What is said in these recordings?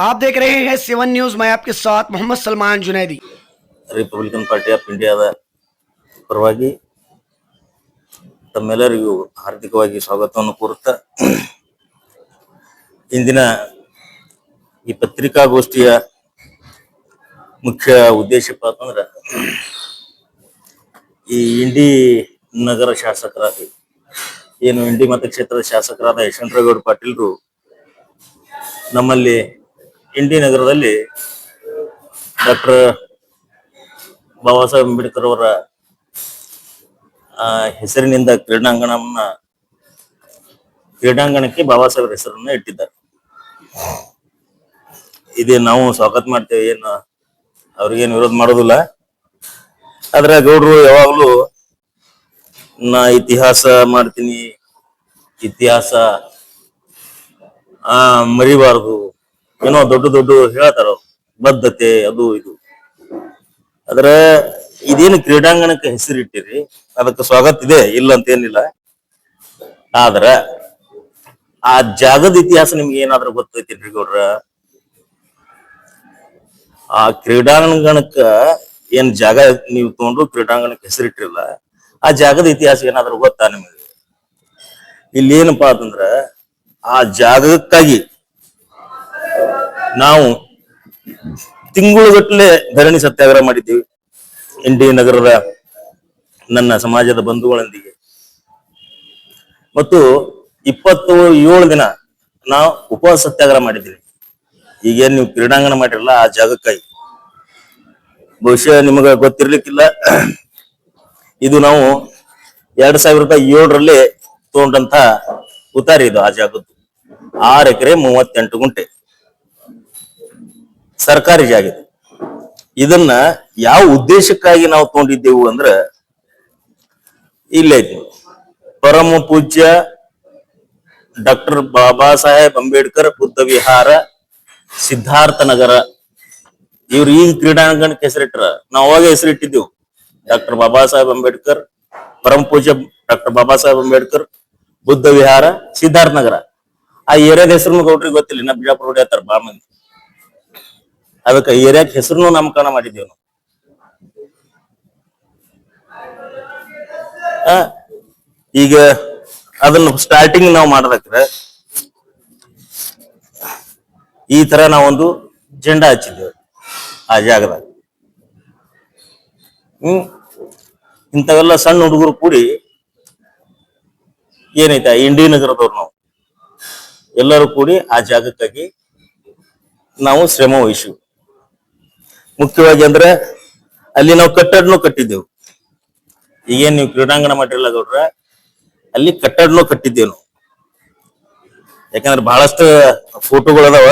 आप देख रहे हैं 7 न्यूज। मैं आपके साथ Mohammad Salman Junaidi. Republican party of ಇಂಡಿಯಾದ ಪರವಾಗಿ ತಮ್ಮೆಲ್ಲರಿಗೂ ಹಾರ್ದಿಕವಾಗಿ ಸ್ವಾಗತವನ್ನು ಕೋರುತ್ತಾ ಇಂದಿನ ಈ ಪತ್ರಿಕಾಗೋಷ್ಠಿಯ ಮುಖ್ಯ ಉದ್ದೇಶಪ್ಪ ಅಂತಂದ್ರೆ ಈ ಇಂಡಿ ನಗರ ಶಾಸಕರಾದ ಏನು ಇಂಡಿ ಮತಕ್ಷೇತ್ರದ ಶಾಸಕರಾದ ಯಶವಂತರಾವ್ ಪಾಟೀಲ್ರು ನಮ್ಮಲ್ಲಿ ಇಂಡಿ ನಗರದಲ್ಲಿ ಡಾಕ್ಟರ್ ಬಾಬಾ ಸಾಹೇಬ್ ಅಂಬೇಡ್ಕರ್ ಅವರ ಹೆಸರಿನಿಂದ ಕ್ರೀಡಾಂಗಣಕ್ಕೆ ಬಾಬಾ ಸಾಹೇಬ್ ಹೆಸರನ್ನ ಇಟ್ಟಿದ್ದಾರೆ. ಇದೇ ನಾವು ಸ್ವಾಗತ ಮಾಡ್ತೇವೆ, ಏನು ಅವ್ರಿಗೇನು ವಿರೋಧ ಮಾಡೋದಿಲ್ಲ. ಆದ್ರೆ ಗೌಡ್ರು ಯಾವಾಗ್ಲೂ ನಾ ಇತಿಹಾಸ ಮಾಡ್ತೀನಿ, ಇತಿಹಾಸ ಮರಿಬಾರದು, ಏನೋ ದೊಡ್ಡ ದೊಡ್ಡ ಹೇಳ್ತಾರ, ಬದ್ಧತೆ ಅದು ಇದು. ಆದ್ರೆ ಇದೇನು ಕ್ರೀಡಾಂಗಣಕ್ಕೆ ಹೆಸರಿಟ್ಟಿರಿ ಅದಕ್ಕೆ ಸ್ವಾಗತ ಇದೆ, ಇಲ್ಲ ಅಂತ ಏನಿಲ್ಲ. ಆದ್ರ ಆ ಜಾಗದ ಇತಿಹಾಸ ನಿಮ್ಗೆ ಏನಾದ್ರೂ ಗೊತ್ತೈತೇನ್ರಿ ಗೌಡ್ರ? ಆ ಕ್ರೀಡಾಂಗಣಕ್ಕ ಏನ್ ಜಾಗ ನೀವು ತಗೊಂಡು ಕ್ರೀಡಾಂಗಣಕ್ಕೆ ಹೆಸರಿಟ್ಟಿರಲ್ಲ, ಆ ಜಾಗದ ಇತಿಹಾಸ ಏನಾದ್ರೂ ಗೊತ್ತಾ ನಿಮಗೆ? ಇಲ್ಲಿ ಏನಪ್ಪಾ ಅಂತಂದ್ರ ಆ ಜಾಗಕ್ಕಾಗಿ ನಾವು ತಿಂಗಳುಗಟ್ಟಲೆ ಧರಣಿ ಸತ್ಯಾಗ್ರಹ ಮಾಡಿದ್ದೀವಿ ಇಂಡಿ ನಗರದ ನನ್ನ ಸಮಾಜದ ಬಂಧುಗಳೊಂದಿಗೆ. ಮತ್ತು 27 ದಿನ ನಾವು ಉಪವಾಸ ಸತ್ಯಾಗ್ರಹ ಮಾಡಿದ್ದೀವಿ. ಈಗೇನ್ ನೀವು ಕ್ರೀಡಾಂಗಣ ಮಾಡಿರಲ್ಲ ಆ ಜಾಗಕ್ಕಾಗಿ. ಬಹುಶಃ ನಿಮಗ ಗೊತ್ತಿರ್ಲಿಕ್ಕಿಲ್ಲ, ಇದು ನಾವು 2007ರಲ್ಲಿ ತಗೊಂಡಂತ ಉತ್ತಾರಿ. ಇದು ಆ ಜಾಗದ್ದು 6 ಎಕರೆ 38 ಗುಂಟೆ ಸರ್ಕಾರಿ ಜಾಗ. ಇದನ್ನ ಯಾವ ಉದ್ದೇಶಕ್ಕಾಗಿ ನಾವು ತಗೊಂಡಿದ್ದೆವು ಅಂದ್ರ, ಇಲ್ಲೈತಿ ಪರಮ ಪೂಜ್ಯ ಡಾಕ್ಟರ್ ಬಾಬಾ ಸಾಹೇಬ್ ಅಂಬೇಡ್ಕರ್ ಬುದ್ಧ ವಿಹಾರ ಸಿದ್ಧಾರ್ಥ ನಗರ. ಇವ್ರು ಈಗ ಕ್ರೀಡಾಂಗಣಕ್ಕೆ ಹೆಸರಿಟ್ರ, ನಾವು ಅವಾಗ ಹೆಸರಿಟ್ಟಿದ್ದೆವು ಡಾಕ್ಟರ್ ಬಾಬಾ ಸಾಹೇಬ್ ಅಂಬೇಡ್ಕರ್, ಪರಮ ಪೂಜ್ಯ ಡಾಕ್ಟರ್ ಬಾಬಾ ಸಾಹೇಬ್ ಅಂಬೇಡ್ಕರ್ ಬುದ್ಧ ವಿಹಾರ ಸಿದ್ಧಾರ್ಥ ನಗರ. ಆ ಏರಿಯಾದ ಹೆಸರು ಗೌಡ್ರಿಗೆ ಗೊತ್ತಿಲ್ಲ, ನಾ ಬಿಜಾಪುರ ಹೊಡಿಯತ್ತಾರ ಬಾ ಮಂದಿ. ಅದಕ್ಕೆ ಏರಿಯಾಕ್ ಹೆಸರು ನಾಮಕರಣ ಮಾಡಿದ್ದೇವೆ ನಾವು. ಈಗ ಅದನ್ನ ಸ್ಟಾರ್ಟಿಂಗ್ ನಾವು ಮಾಡದಕ್ರೆ ಈ ತರ ನಾವೊಂದು ಜೆಂಡಾ ಹಚ್ಚಿದ್ದೇವೆ ಆ ಜಾಗದಾಗ. ಇಂಥವೆಲ್ಲ ಸಣ್ಣ ಹುಡುಗರು ಕೂಡಿ ಏನೈತೆ ಇಂಡಿ ನಗರದವ್ರು ನಾವು ಎಲ್ಲರೂ ಕೂಡಿ ಆ ಜಾಗಕ್ಕಾಗಿ ನಾವು ಶ್ರಮ ವಹಿಸಿವಿ. ಮುಖ್ಯವಾಗಿ ಅಂದ್ರೆ ಅಲ್ಲಿ ನಾವು ಕಟ್ಟಡನೂ ಕಟ್ಟಿದ್ದೆವು. ಈಗೇನ್ ನೀವು ಕ್ರೀಡಾಂಗಣ ಮಾಡಿರಲ್ಲ ಗೌಡ್ರ, ಅಲ್ಲಿ ಕಟ್ಟಡನೂ ಕಟ್ಟಿದ್ದೇವೆ ನಾವು. ಯಾಕಂದ್ರೆ ಬಹಳಷ್ಟು ಫೋಟೋಗಳದಾವ,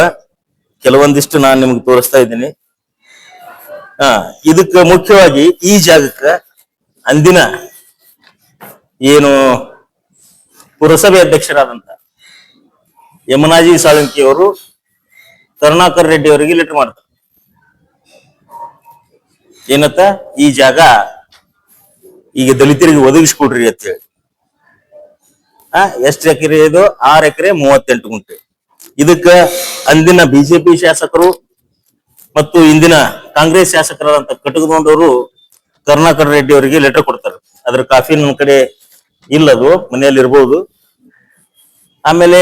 ಕೆಲವೊಂದಿಷ್ಟು ನಾನು ನಿಮ್ಗೆ ತೋರಿಸ್ತಾ ಇದ್ದೀನಿ. ಇದಕ್ಕೆ ಮುಖ್ಯವಾಗಿ ಈ ಜಾಗಕ್ಕ ಅಂದಿನ ಏನು ಪುರಸಭೆ ಅಧ್ಯಕ್ಷರಾದಂತ ಯಮನಾಜಿ ಸಾಳುಂಕಿ ಅವರು ಕರುಣಾಕರ್ ರೆಡ್ಡಿ ಅವರಿಗೆ ಲೆಟರ್ ಮಾಡ್ತಾರೆ. ಏನತ್ತ, ಈ ಜಾಗ ಈಗ ದಲಿತರಿಗೆ ಒದಗಿಸ್ಕೊಡ್ರಿ ಅಂತ ಹೇಳಿ. ಎಷ್ಟು ಎಕರೆ ಇದು? 6 ಎಕರೆ 38 ಗುಂಟೆ. ಇದಕ್ಕ ಅಂದಿನ ಬಿಜೆಪಿ ಶಾಸಕರು ಮತ್ತು ಇಂದಿನ ಕಾಂಗ್ರೆಸ್ ಶಾಸಕರಾದಂತ ಕಟಕದೊಂಡವರು ಕರುಣಾಕರ್ ರೆಡ್ಡಿ ಅವರಿಗೆ ಲೆಟರ್ ಕೊಡ್ತಾರೆ. ಅದ್ರ ಕಾಫಿ ನಮ್ಮ ಕಡೆ ಇಲ್ಲದು, ಮನೆಯಲ್ಲಿ ಇರ್ಬೋದು. ಆಮೇಲೆ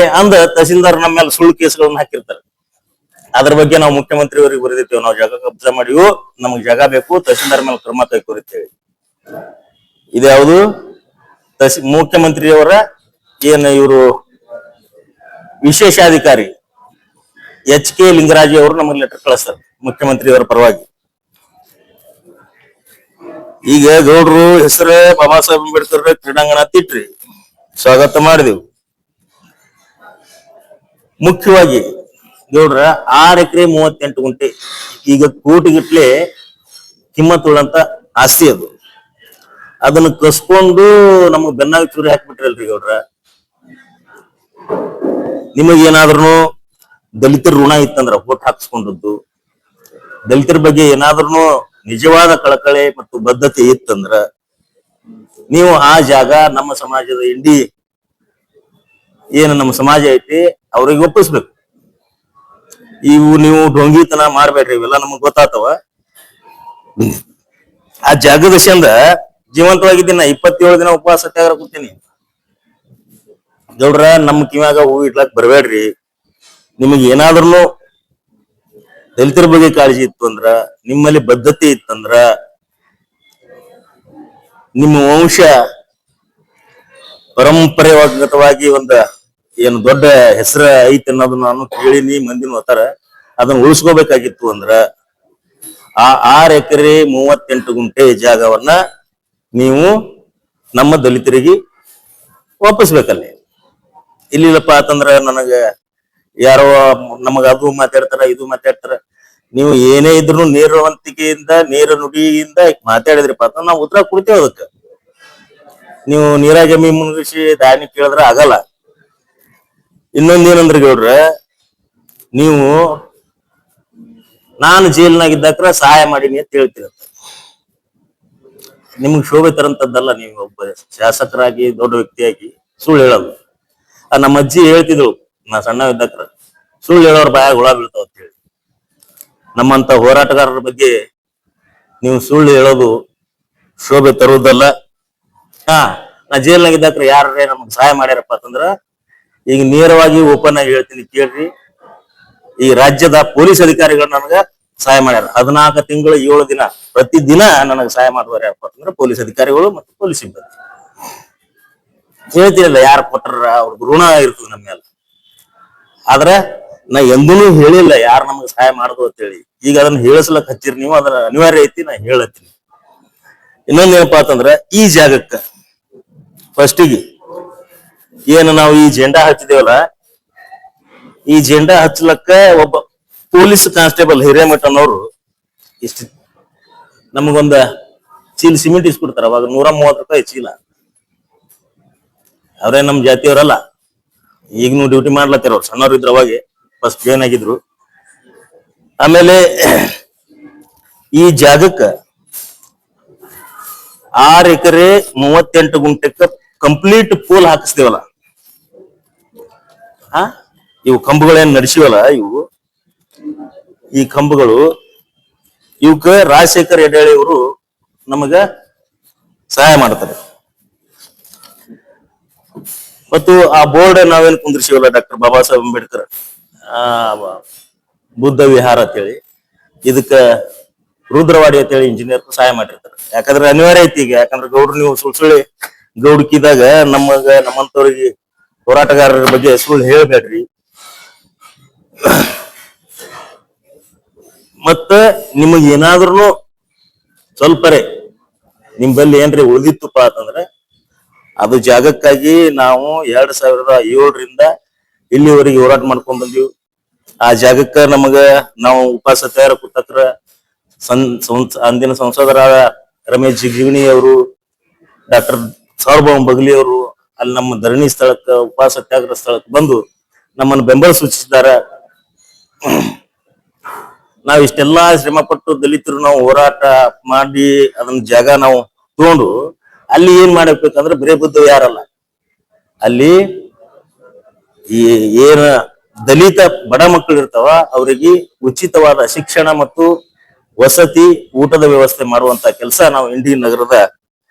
ತಹಸೀಲ್ದಾರ್ ನಮ್ಮ ಮೇಲೆ ಸುಳ್ಳು ಕೇಸ್ಗಳನ್ನ ಹಾಕಿರ್ತಾರೆ. ಅದ್ರ ಬಗ್ಗೆ ನಾವು ಮುಖ್ಯಮಂತ್ರಿ ಅವರಿಗೆ ಬರೆದಿರ್ತೇವೆ, ನಾವು ಜಾಗ ಕಬ್ಜಾ ಮಾಡಿವು, ನಮ್ಗೆ ಜಾಗ ಬೇಕು, ತಹಸೀಲ್ದಾರ್ ಮೇಲೆ ಕ್ರಮ ಕೈಗೊಳ್ಳುತ್ತೇವೆ. ಇದ್ಯಾವುದು ಮುಖ್ಯಮಂತ್ರಿಯವರ ಏನು ಇವರು ವಿಶೇಷಾಧಿಕಾರಿ HK ಲಿಂಗರಾಜ್ ಅವರು ನಮಗೆ ಲೆಟರ್ ಕಳಿಸ್ತಾರೆ ಮುಖ್ಯಮಂತ್ರಿಯವರ ಪರವಾಗಿ. ಈಗ ಗೌಡ್ರು ಹೆಸರೇ ಬಾಬಾ ಸಾಹೇಬ್ ಅಂಬೇಡ್ಕರ್ ಕ್ರೀಡಾಂಗಣ ತಿಟ್ರಿ, ಸ್ವಾಗತ ಮಾಡಿದೆವು. ಮುಖ್ಯವಾಗಿ ಗೌಡ್ರ 6 ಎಕರೆ 38 ಗುಂಟೆ ಈಗ ಕೋಟಿಗಟ್ಲೆ ಕಿಮ್ಮತ್ತುಳ್ಳಂತ ಆಸ್ತಿ ಅದು. ಅದನ್ನ ಕಸ್ಕೊಂಡು ನಮಗ್ ಬೆನ್ನಾಗಿ ಚೂರಿ ಹಾಕ್ಬಿಟ್ರಲ್ರಿ ಗೌಡ್ರ. ನಿಮಗೇನಾದ್ರೂ ದಲಿತರ ಋಣ ಇತ್ತಂದ್ರ ಓಟ್ ಹಾಕ್ಸ್ಕೊಂಡದ್ದು, ದಲಿತರ ಬಗ್ಗೆ ಏನಾದ್ರೂ ನಿಜವಾದ ಕಳಕಳೆ ಮತ್ತು ಬದ್ಧತೆ ಇತ್ತಂದ್ರ ನೀವು ಆ ಜಾಗ ನಮ್ಮ ಸಮಾಜದ ಇಂಡಿ ಏನು ನಮ್ಮ ಸಮಾಜ ಐತಿ ಅವ್ರಿಗೆ ಒಪ್ಪಿಸ್ಬೇಕು. ಇವು ನೀವು ಡೊಂಗಿತನ ಮಾಡ್ಬೇಡ್ರಿ, ಇವೆಲ್ಲ ನಮಗ್ ಗೊತ್ತಾತವ. ಆ ಜಾಗದ ಚಂದ ಜೀವಂತವಾಗಿದ್ದೀನಿ. 27 ದಿನ ಉಪವಾಸ ಸತ್ಯಾಗ್ರಹ ಕೂತೀನಿ. ಗೌಡ್ರ, ನಮ್ ಕಿವ್ಯಾಗ ಹೂ ಇಡ್ಲಾಕ್ ಬರ್ಬೇಡ್ರಿ. ನಿಮಗ್ ಏನಾದ್ರೂ ದಲಿತರ ಬಗ್ಗೆ ಕಾಳಜಿ ಇತ್ತು ಅಂದ್ರ, ನಿಮ್ಮಲ್ಲಿ ಬದ್ಧತೆ ಇತ್ತಂದ್ರ, ನಿಮ್ಮ ವಂಶ ಪರಂಪರೆಗತವಾಗಿ ಏನು ದೊಡ್ಡ ಹೆಸರ ಐತಿ ಅನ್ನೋದನ್ನ ನಾನು ಕೇಳಿನಿ, ಮಂದಿನ ಹೋತಾರ, ಅದನ್ನ ಉಳಿಸ್ಕೋಬೇಕಾಗಿತ್ತು ಅಂದ್ರ ಆ 6 ಎಕರೆ 38 ಗುಂಟೆ ಜಾಗವನ್ನ ನೀವು ನಮ್ಮ ದಲಿತರಿಗೆ ವಾಪಸ್ಬೇಕಲ್ಲಿ. ಇಲ್ಲಿಲ್ಲಪ್ಪ ಅಂತಂದ್ರ ನನಗ ಯಾರೋ ನಮಗ ಅದು ಮಾತಾಡ್ತಾರ, ಇದು ಮಾತಾಡ್ತಾರ. ನೀವು ಏನೇ ಇದ್ರು ನೇರವಂತಿಕೆಯಿಂದ, ನೇರ ನುಡಿಯಿಂದ ಮಾತಾಡಿದ್ರಿಪ್ಪ ಅಂತ ನಾವು ಉತ್ತರ ಕೊಡ್ತೇವೆ. ಅದಕ್ಕೆ ನೀವು ನೀರಾಗಮಿ ಮುನ್ಗಿಸಿ ದಾನಿ ಕೇಳಿದ್ರ ಆಗಲ್ಲ. ಇನ್ನೊಂದೇನಂದ್ರೆ ಗೌಡ್ರ, ನೀವು ನಾನು ಜೈಲ್ನಾಗಿದ್ದಾಕ್ರ ಸಹಾಯ ಮಾಡೀನಿ ಅಂತ ಹೇಳ್ತೀರ. ನಿಮ್ಗೆ ಶೋಭೆ ತರಂತದ್ದಲ್ಲ. ನೀವು ಒಬ್ಬ ಶಾಸಕರಾಗಿ, ದೊಡ್ಡ ವ್ಯಕ್ತಿಯಾಗಿ ಸುಳ್ಳು ಹೇಳೋದು. ನಮ್ಮ ಅಜ್ಜಿ ಹೇಳ್ತಿದ್ರು, ನಾ ಸಣ್ಣ ಇದ್ದಾಕ್ರ, ಸುಳ್ಳು ಹೇಳೋರ್ ಬಾಯಾಗ ಹುಳ ಬೀಳ್ತಾವ ಅಂತ ಹೇಳಿ. ನಮ್ಮಂತ ಹೋರಾಟಗಾರರ ಬಗ್ಗೆ ನೀವು ಸುಳ್ಳು ಹೇಳೋದು ಶೋಭೆ ತರುವುದಲ್ಲ. ನಾ ಜೈಲ್ನಾಗಿದ್ದಾಕ್ರ ಯಾರೇ ನಮಗ್ ಸಹಾಯ ಮಾಡ್ಯಾರಪ್ಪ ಅಂತಂದ್ರ, ಈಗ ನೇರವಾಗಿ ಓಪನ್ ಆಗಿ ಹೇಳ್ತೀನಿ ಕೇಳ್ರಿ. ಈ ರಾಜ್ಯದ ಪೊಲೀಸ್ ಅಧಿಕಾರಿಗಳು ನನಗ ಸಹಾಯ ಮಾಡ್ಯಾರ. 14 ತಿಂಗಳು 7 ದಿನ ಪ್ರತಿ ದಿನ ನನಗೆ ಸಹಾಯ ಮಾಡುವಾರ ಯಾರಪ್ಪ ಅಂತಂದ್ರ ಪೊಲೀಸ್ ಅಧಿಕಾರಿಗಳು ಮತ್ತು ಪೊಲೀಸ್ ಸಿಬ್ಬಂದಿ. ಹೇಳ್ತೀರಲ್ಲ, ಯಾರು ಕೊಟ್ಟರ ಅವ್ರಿಗೆ ಋಣ ಇರ್ತದೆ ನಮ್ಮ ಮೇಲೆ. ಆದ್ರೆ ನಾ ಎಂದೂ ಹೇಳಿಲ್ಲ ಯಾರು ನಮ್ಗೆ ಸಹಾಯ ಮಾಡುದು ಅಂತ ಹೇಳಿ. ಈಗ ಅದನ್ನ ಹೇಳಿಸ್ಲಕ್ ಹಚ್ಚಿರಿ ನೀವು, ಅದರ ಅನಿವಾರ್ಯ ಐತಿ, ನಾ ಹೇಳತ್ತೀನಿ. ಇನ್ನೊಂದೇನಪ್ಪಾ ಅಂತಂದ್ರ, ಈ ಜಾಗಕ್ಕ ಫಸ್ಟಿಗೆ ಏನು ನಾವು ಈ ಜೆಂಡಾ ಹಚ್ಚಿದೇವಲ್ಲ, ಈ ಜೆಂಡಾ ಹಚ್ಚಲಕ್ಕ ಒಬ್ಬ ಪೊಲೀಸ್ ಕಾನ್ಸ್ಟೇಬಲ್ ಹಿರೇಮಠನವರು ಇಷ್ಟ ನಮಗೊಂದ ಚೀಲ ಸಿಮೆಂಟ್ ಇಸ್ಕೊಡ್ತಾರ. ಅವಾಗ 130 ರೂಪಾಯಿ ಚೀಲ. ಅವ್ರೇ ನಮ್ ಜಾತಿಯವರಲ್ಲ, ಈಗನು ಡ್ಯೂಟಿ ಮಾಡ್ಲತ್ತಾರ. ಅವ್ರು ಸಣ್ಣವ್ರು ಇದ್ರು, ಅವಾಗೆ ಫಸ್ಟ್ ಜಾಯ್ನ್ ಆಗಿದ್ರು. ಆಮೇಲೆ ಈ ಜಾಗಕ್ಕ 6 ಎಕರೆ 38 ಗುಂಟೆಕ್ಕ ಕಂಪ್ಲೀಟ್ ಪೋಲ್ ಹಾಕಿಸ್ತೇವಲ್ಲ. ಇವು ಕಂಬಗಳೇನ್ ನಡೆಸಿವಲ್ಲ, ಈ ಕಂಬಗಳು, ಇವಕ್ಕ ರಾಜಶೇಖರ್ ಹೆಗಡೆ ಅವರು ನಮಗ ಸಹಾಯ ಮಾಡ್ತಾರೆ. ಮತ್ತು ಆ ಬೋರ್ಡ್ ನಾವೇನ್ ಕುಂದ್ರಿಸಿವಲ್ಲ, ಡಾಕ್ಟರ್ ಬಾಬಾ ಸಾಹೇಬ್ ಅಂಬೇಡ್ಕರ್ ಬುದ್ಧ ವಿಹಾರ ಅಂತೇಳಿ, ಇದಕ್ಕ ರುದ್ರವಾಡಿ ಅಂತೇಳಿ ಇಂಜಿನಿಯರ್ ಸಹಾಯ ಮಾಡಿರ್ತಾರೆ. ಯಾಕಂದ್ರೆ ಅನಿವಾರ್ಯ ಐತಿ ಈಗ. ಯಾಕಂದ್ರೆ ಗೌಡ್ರು ನೀವು ಸುಳ್ಳಿ ಗೌಡ್ಕಿದಾಗ ನಮ್ಮಂತವ್ರಿಗೆ ಹೋರಾಟಗಾರರ ಬಗ್ಗೆ ಸುಳ್ಳು ಹೇಳ್ಬೇಡ್ರಿ. ಮತ್ತ ನಿಮಗ್ ಏನಾದ್ರೂ ಸ್ವಲ್ಪರೇ ನಿಂಬಲ್ಲಿ ಏನ್ರಿ ಉಳಿದಿತ್ತುಪ್ಪ ಅಂತಂದ್ರೆ, ಅದು ಜಾಗಕ್ಕಾಗಿ ನಾವು 2007ರಿಂದ ಇಲ್ಲಿವರೆಗೆ ಹೋರಾಟ ಮಾಡ್ಕೊಂಡ್ ಬಂದೀವಿ. ಆ ಜಾಗಕ್ಕ ನಾವು ಉಪವಾಸ ಸತ್ಯಾಗ್ರಹ ಕೂತಕ್ರ ಅಂದಿನ ಸಂಸದರಾದ ರಮೇಶ್ ಜಿಗಜಿಣಗಿ ಅವರು, ಡಾಕ್ಟರ್ ಸಾರ್ವಭೌಮ ಬಗಲಿ ಅವರು ಅಲ್ಲಿ ನಮ್ಮ ಧರಣಿ ಸ್ಥಳಕ್ಕ, ಉಪವಾಸ ಸತ್ಯಾಗ್ರಹ ಸ್ಥಳಕ್ಕೆ ಬಂದು ನಮ್ಮನ್ನು ಬೆಂಬಲ ಸೂಚಿಸಿದ್ದಾರೆ. ನಾವ್ ಇಷ್ಟೆಲ್ಲಾ ಶ್ರಮ ಪಟ್ಟು ದಲಿತರು ನಾವು ಹೋರಾಟ ಮಾಡಿ ಅದನ್ನ ಜಾಗ ನಾವು ತಗೊಂಡು ಅಲ್ಲಿ ಏನ್ ಮಾಡಬೇಕಂದ್ರೆ, ಬರೇ ಬುದ್ಧ ಯಾರಲ್ಲ, ಅಲ್ಲಿ ಈ ಏನ ದಲಿತ ಬಡ ಮಕ್ಕಳು ಇರ್ತಾವ ಅವರಿಗೆ ಉಚಿತವಾದ ಶಿಕ್ಷಣ ಮತ್ತು ವಸತಿ, ಊಟದ ವ್ಯವಸ್ಥೆ ಮಾಡುವಂತ ಕೆಲಸ ನಾವು ಇಂಡಿ ನಗರದ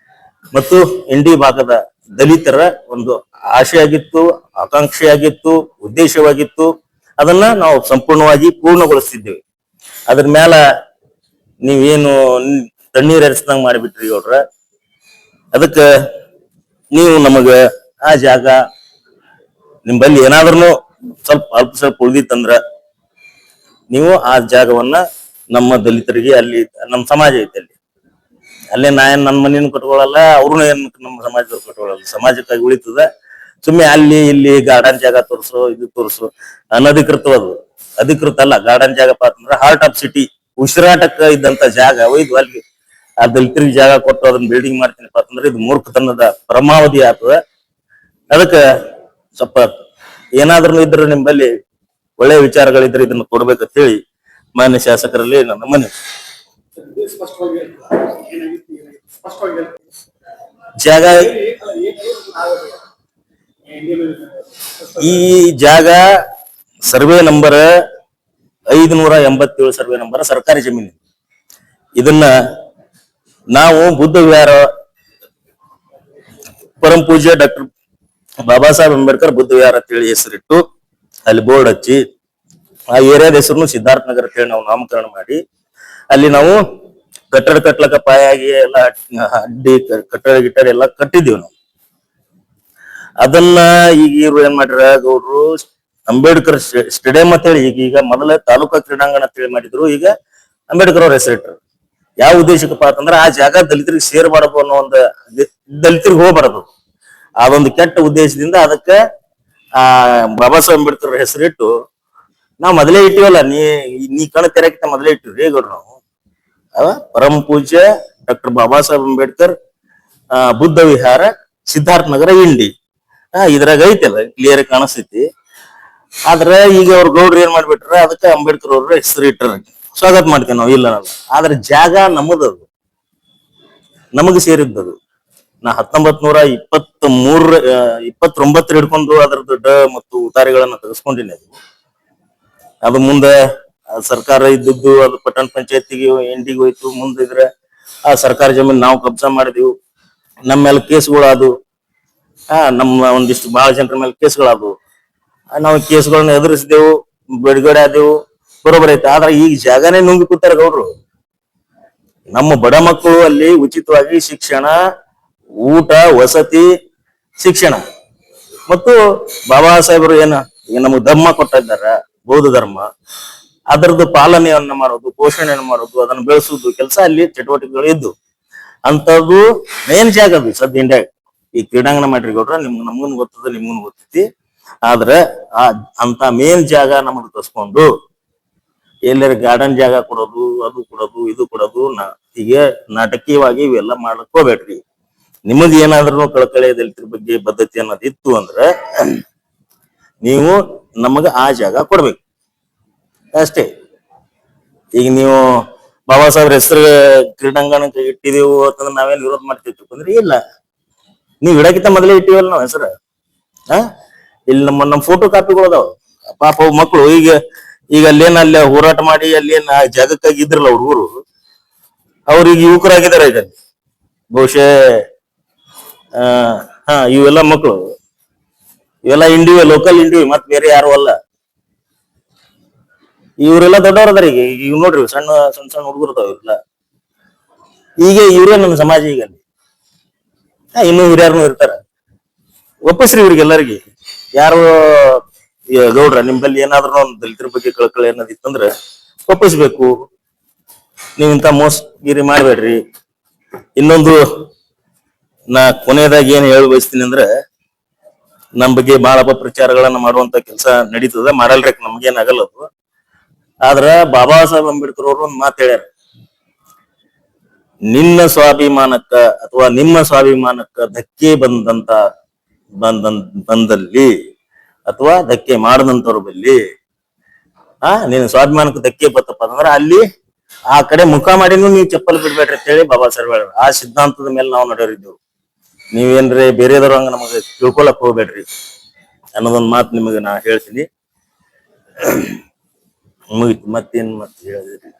ಮತ್ತು ಇಂಡಿ ಭಾಗದ ದಲಿತರ ಒಂದು ಆಶೆ ಆಗಿತ್ತು, ಆಕಾಂಕ್ಷೆಯಾಗಿತ್ತು, ಉದ್ದೇಶವಾಗಿತ್ತು. ಅದನ್ನ ನಾವು ಸಂಪೂರ್ಣವಾಗಿ ಪೂರ್ಣಗೊಳಿಸ್ತಿದ್ದೇವೆ. ಅದ್ರ ಮ್ಯಾಲ ನೀವೇನು ತಣ್ಣೀರ್ ಎರಚ್ದಂಗ್ ಮಾಡಿಬಿಟ್ರಿ ಗೌಡ್ರ. ಅದಕ್ಕ ನೀವು ನಮಗ ಆ ಜಾಗ ನಿಂಬಲ್ಲಿ ಏನಾದ್ರೂ ಸ್ವಲ್ಪ ಉಳಿದಿತ್ತಂದ್ರ, ನೀವು ಆ ಜಾಗವನ್ನ ನಮ್ಮ ದಲಿತರಿಗೆ, ಅಲ್ಲಿ ನಮ್ಮ ಸಮಾಜ ಐತೆ ಅಲ್ಲೇ ನಾ ಏನ್ ನನ್ನ ಮನೇನು ಕಟ್ಕೊಳಲ್ಲ, ಅವ್ರನ್ನ ಏನ್ ನಮ್ಮ ಸಮಾಜದವ್ರು ಕಟ್ಕೊಳಲ್ಲ. ಸಮಾಜಕ್ಕಾಗಿ ಉಳಿತದ. ಸುಮ್ಮನೆ ಅಲ್ಲಿ ಇಲ್ಲಿ ಗಾರ್ಡನ್ ಜಾಗ ತೋರ್ಸು, ಇದು ತೋರ್ಸು, ಅನಧಿಕೃತವಾದ. ಅಧಿಕೃತ ಅಲ್ಲ ಗಾರ್ಡನ್ ಜಾಗಪ್ಪ ಅಂತಂದ್ರೆ, ಹಾರ್ಟ್ ಆಫ್ ಸಿಟಿ ಉಸಿರಾಟಕ್ಕ ಇದ್ದಂತ ಜಾಗ ಒಯ್ದು ಅಲ್ಲಿ ಆ ದಲಿತರಿಗೆ ಜಾಗ ಕೊಟ್ಟು ಅದನ್ನ ಬಿಲ್ಡಿಂಗ್ ಮಾಡ್ತೀನಿಪ್ಪ ಅಂತಂದ್ರೆ, ಇದು ಮೂರ್ಖತನದ ಪರಮಾವಧಿ ಆಗ್ತದ. ಅದಕ್ಕ ಸ್ವಲ್ಪ ಏನಾದ್ರೂ ಇದ್ರೆ ನಿಮ್ಮಲ್ಲಿ ಒಳ್ಳೆ ವಿಚಾರಗಳಿದ್ರೆ ಇದನ್ನ ಕೊಡ್ಬೇಕಂತ ಹೇಳಿ ಮಾನ್ಯ ಶಾಸಕರಲ್ಲಿ ನನ್ನ ಮನವಿ. ಜಾಗ, ಈ ಜಾಗ ಸರ್ವೆ ನಂಬರ್ 587 ಸರ್ವೆ ನಂಬರ್ ಸರ್ಕಾರಿ ಜಮೀನು. ಇದನ್ನ ನಾವು ಬುದ್ಧ ವಿಹಾರ ಪರಂ ಪೂಜ್ಯ ಡಾಕ್ಟರ್ ಬಾಬಾ ಸಾಹೇಬ್ ಅಂಬೇಡ್ಕರ್ ಬುದ್ಧ ವಿಹಾರ ಅಂತೇಳಿ ಹೆಸರಿಟ್ಟು ಅಲ್ಲಿ ಬೋರ್ಡ್ ಹಚ್ಚಿ ಆ ಏರಿಯಾದ ಹೆಸರು ಸಿದ್ಧಾರ್ಥ ನಗರ ಅಂತೇಳಿ ನಾವು ನಾಮಕರಣ ಮಾಡಿ ಅಲ್ಲಿ ನಾವು ಕಟ್ಟಡ ಕಟ್ಲಕ್ಕ ಪಾಯಾಗಿ ಎಲ್ಲ ಅಡ್ಡಿ ಕಟ್ಟಡ ಗಿಟ್ಟಡ ಎಲ್ಲ ಕಟ್ಟಿದ್ದೀವಿ ನಾವು. ಅದನ್ನ ಈಗ ಇವ್ರು ಏನ್ ಮಾಡ್ಯಾರ ಗೌಡ್ರು ಅಂಬೇಡ್ಕರ್ ಸ್ಟೇಡಿಯಂ ಅಂತ ಹೇಳಿ ಈಗ ಮೊದಲ ತಾಲೂಕಾ ಕ್ರೀಡಾಂಗಣ ಅಂತ ಹೇಳಿ ಮಾಡಿದ್ರು, ಈಗ ಅಂಬೇಡ್ಕರ್ ಅವ್ರ ಹೆಸರಿಟ್ರು. ಯಾವ ಉದ್ದೇಶಕ್ಕಪ್ಪ ಅಂತಂದ್ರೆ ಆ ಜಾಗ ದಲಿತರಿಗೆ ಸೇರ್ಬಾರದು ಅನ್ನೋ ಒಂದು ದಲಿತರಿಗೆ ಹೋಗ್ಬಾರದು ಅದೊಂದು ಕೆಟ್ಟ ಉದ್ದೇಶದಿಂದ ಅದಕ್ಕೆ ಆ ಬಾಬಾ ಸಾಹೇಬ್ ಅಂಬೇಡ್ಕರ್ ಹೆಸರಿಟ್ಟು ನಾವು ಮೊದಲೇ ಇಟ್ಟಿವಲ್ಲ, ನೀ ಕಣ ತೆರಕಿಂತ ಮೊದಲೇ ಇಟ್ಟಿವ್ರಿ ಗೌಡ್ರು ನಾವು. ಪರಮ ಪೂಜ್ಯ ಡಾಕ್ಟರ್ ಬಾಬಾ ಸಾಹೇಬ್ ಅಂಬೇಡ್ಕರ್ ಬುದ್ಧ ವಿಹಾರ ಸಿದ್ಧಾರ್ಥ ನಗರ ಇಂಡಿ ಇದ್ರಾಗ ಐತಲ್ಲ ಕ್ಲಿಯರ್ ಕಾಣಿಸ್ತೈತಿ. ಆದ್ರೆ ಈಗ ಅವ್ರ ಗೌಡ್ರು ಏನ್ ಮಾಡ್ಬಿಟ್ರ ಅದಕ್ಕೆ ಅಂಬೇಡ್ಕರ್ ಅವ್ರ ಹೆಸರು ಇಟ್ಟರ. ಸ್ವಾಗತ ಮಾಡ್ತೇವೆ ನಾವು, ಇಲ್ಲ ಆದ್ರೆ ಜಾಗ ನಮ್ಮದದು, ನಮಗ್ ಸೇರಿದ್ದದು. ನಾ 1923 ಹಿಡ್ಕೊಂಡು ಅದ್ರದ್ದು ಮತ್ತು ಉತಾರಿಗಳನ್ನ ತೆಗೆಸ್ಕೊಂಡಿನಿ. ಅದು ಮುಂದೆ ಸರ್ಕಾರ ಇದ್ದದ್ದು ಅದು ಪಟ್ಟಣ ಪಂಚಾಯತಿಗೆ ಎಂಡಿಗೆ ಹೋಯ್ತು. ಮುಂದಿದ್ರೆ ಆ ಸರ್ಕಾರಿ ಜಮೀನ್ ನಾವು ಕಬ್ಜಾ ಮಾಡಿದೆವು, ನಮ್ಮ ಮೇಲೆ ಕೇಸ್ಗಳು ಅದು. ನಮ್ಮ ಒಂದಿಷ್ಟು ಬಹಳ ಜನರ ಮೇಲೆ ಕೇಸ್ಗಳಾದವು. ನಾವು ಕೇಸ್ಗಳನ್ನ ಎದುರಿಸಿದೆವು, ಬಿಡುಗಡೆ ಆದೆವು, ಬರೋಬರ್ ಐತೆ. ಆದ್ರೆ ಈಗ ಜಾಗನೇ ನುಂಗಿ ಕೂತಾರ ಗೌಡ್ರು. ನಮ್ಮ ಬಡ ಮಕ್ಕಳು ಅಲ್ಲಿ ಉಚಿತವಾಗಿ ಶಿಕ್ಷಣ, ಊಟ, ವಸತಿ, ಶಿಕ್ಷಣ ಮತ್ತು ಬಾಬಾ ಸಾಹೇಬರು ಈಗ ನಮಗೆ ಧರ್ಮ ಕೊಟ್ಟಿದ್ದಾರ, ಬೌದ್ಧ ಧರ್ಮ, ಅದರದ್ದು ಪಾಲನೆಯನ್ನ ಮಾಡೋದು, ಪೋಷಣೆಯನ್ನು ಮಾಡೋದು, ಅದನ್ನ ಬೆಳೆಸೋದು ಕೆಲಸ ಅಲ್ಲಿ ಚಟುವಟಿಕೆಗಳು ಇದ್ದು ಅಂತದ್ದು ಮೇನ್ ಜಾಗ ಅದು ಸದ್ಯ ಇಂಡಿಯಾಗ. ಈ ಕ್ರೀಡಾಂಗಣ ಮಾಡ್ರಿ ಗೌಡ್ರ, ನಮ್ಗನ್ ಗೊತ್ತದ, ನಿಮ್ಗನ್ ಗೊತ್ತೈತಿ. ಆದ್ರೆ ಅಂತ ಮೇನ್ ಜಾಗ ನಮಗ್ ತಸ್ಕೊಂಡು ಎಲ್ಲರ ಗಾರ್ಡನ್ ಜಾಗ ಕೊಡೋದು, ಅದು ಕೊಡೋದು, ಇದು ಕೊಡೋದು, ಈಗ ನಾಟಕೀಯವಾಗಿ ಇವೆಲ್ಲ ಮಾಡ್ಲಕ್ ಹೋಗ್ಬೇಡ್ರಿ. ನಿಮಗ್ ಏನಾದ್ರೂ ಕಳಕಳಿ ದಲಿತರ ಬಗ್ಗೆ ಬದ್ಧತೆ ಅನ್ನೋದು ಇತ್ತು ಅಂದ್ರೆ ನೀವು ನಮಗ ಆ ಜಾಗ ಕೊಡ್ಬೇಕು ಅಷ್ಟೇ. ಈಗ ನೀವು ಬಾಬಾ ಸಾಹೇಬ್ರ ಹೆಸರು ಕ್ರೀಡಾಂಗಣಕ್ಕೆ ಇಟ್ಟಿದೆವು ಅಂತಂದ್ರೆ ನಾವೇನ್ ವಿರೋಧ ಮಾಡ್ತಿರ್ತೀವಿ ಅಂದ್ರೆ ಇಲ್ಲ, ನೀವ್ ಇಡಕ್ಕಿಂತ ಮೊದಲೇ ಇಟ್ಟಿವಲ್ಲ ನಾವ್ ಹೆಸರು. ಇಲ್ಲಿ ನಮ್ಮ ಫೋಟೋ ಕಾಪಿಗಳು ಅದಾವ. ಪಾಪ ಮಕ್ಕಳು ಈಗ ಅಲ್ಲೇನ ಹೋರಾಟ ಮಾಡಿ ಅಲ್ಲೇನ ಜಾಗಕ್ಕಾಗಿ ಇದ್ರಲ್ಲ ಹುಡುಗರು, ಅವ್ರಿಗೆ ಯುವಕರಾಗಿದ್ದಾರೆ ಈಗ ಬಹುಶಃ. ಇವೆಲ್ಲ ಮಕ್ಕಳು, ಇವೆಲ್ಲ ಇಂಡಿವಿ, ಲೋಕಲ್ ಇಂಡಿವಿ, ಮತ್ ಬೇರೆ ಯಾರು ಅಲ್ಲ. ಇವರೆಲ್ಲ ದೊಡ್ಡವ್ರ ಅದಾರ. ಈಗ ನೋಡ್ರಿ ಸಣ್ಣ ಸಣ್ಣ ಸಣ್ಣ ಹುಡುಗರು ಅದಾವ ಇವ್ರೆಲ್ಲ. ಈಗ ಇವ್ರೇ ನಮ್ಮ ಸಮಾಜ. ಈಗ ಇನ್ನೂ ಹಿರಿಯರ್ನು ಇರ್ತಾರ. ಒಪ್ಪಿಸ್ರಿ ಇವ್ರಿಗೆಲ್ಲರಿಗೆ. ಯಾರು ಗೌಡ್ರ ನಿಮ್ದಲ್ಲಿ ಏನಾದ್ರು ಒಂದು ದಲಿತರ ಬಗ್ಗೆ ಕಳಕಳಿ ಅನ್ನೋದು ಇತ್ತಂದ್ರೆ ಒಪ್ಪಿಸ್ಬೇಕು. ನೀವಿಂತ ಮೋಸಗಿರಿ ಮಾಡ್ಬೇಡ್ರಿ. ಇನ್ನೊಂದು ನಾ ಕೊನೆಯದಾಗಿ ಏನ್ ಹೇಳ ಬಯಸ್ತೀನಿ ಅಂದ್ರೆ, ನಮ್ ಬಗ್ಗೆ ಬಹಳ ಅಪಪ್ರಚಾರಗಳನ್ನ ಮಾಡುವಂತ ಕೆಲಸ ನಡೀತದ, ಮಾಡಲ್ರಿ, ನಮ್ಗೇನ್ ಆಗಲ್ಲ ಅದು. ಆದ್ರ ಬಾಬಾ ಸಾಹೇಬ್ ಅಂಬೇಡ್ಕರ್ ಅವರು ಒಂದ್ ಮಾತು ಹೇಳ್ಯಾರ, ನಿನ್ನ ಸ್ವಾಭಿಮಾನಕ್ಕ ಅಥವಾ ನಿಮ್ಮ ಸ್ವಾಭಿಮಾನಕ್ಕ ಧಕ್ಕೆ ಬಂದಲ್ಲಿ ಅಥವಾ ಧಕ್ಕೆ ಮಾಡದಂತವ್ರ ಬಲ್ಲಿ ನಿನ್ನ ಸ್ವಾಭಿಮಾನಕ್ಕೆ ಧಕ್ಕೆ ಬತ್ತಪ್ಪ ಅಂದ್ರೆ ಅಲ್ಲಿ ಆ ಕಡೆ ಮುಖ ಮಾಡಿನೂ ನೀವು ಚಪ್ಪಲ್ ಬಿಡ್ಬೇಡ್ರಿ ಅಂತ ಹೇಳಿ ಬಾಬಾ ಸಾಹೇಬ್ ಹೇಳ್ಯಾರ. ಆ ಸಿದ್ಧಾಂತದ ಮೇಲೆ ನಾವು ನಡೆಯೋರಿದ್ದೆವು. ನೀವೇನ್ರಿ ಬೇರೆದವ್ರ ಹಂಗ ನಮಗೆ ತಿಳ್ಕೊಳಕ್ ಹೋಗ್ಬೇಡ್ರಿ ಅನ್ನೋದೊಂದು ಮಾತು ನಿಮಗೆ ನಾ ಹೇಳ್ತೀನಿ. ಮುಗಿತು, ಮತ್ತೇನ್ ಮತ್ತೆ ಹೇಳಿದ್ರಿ.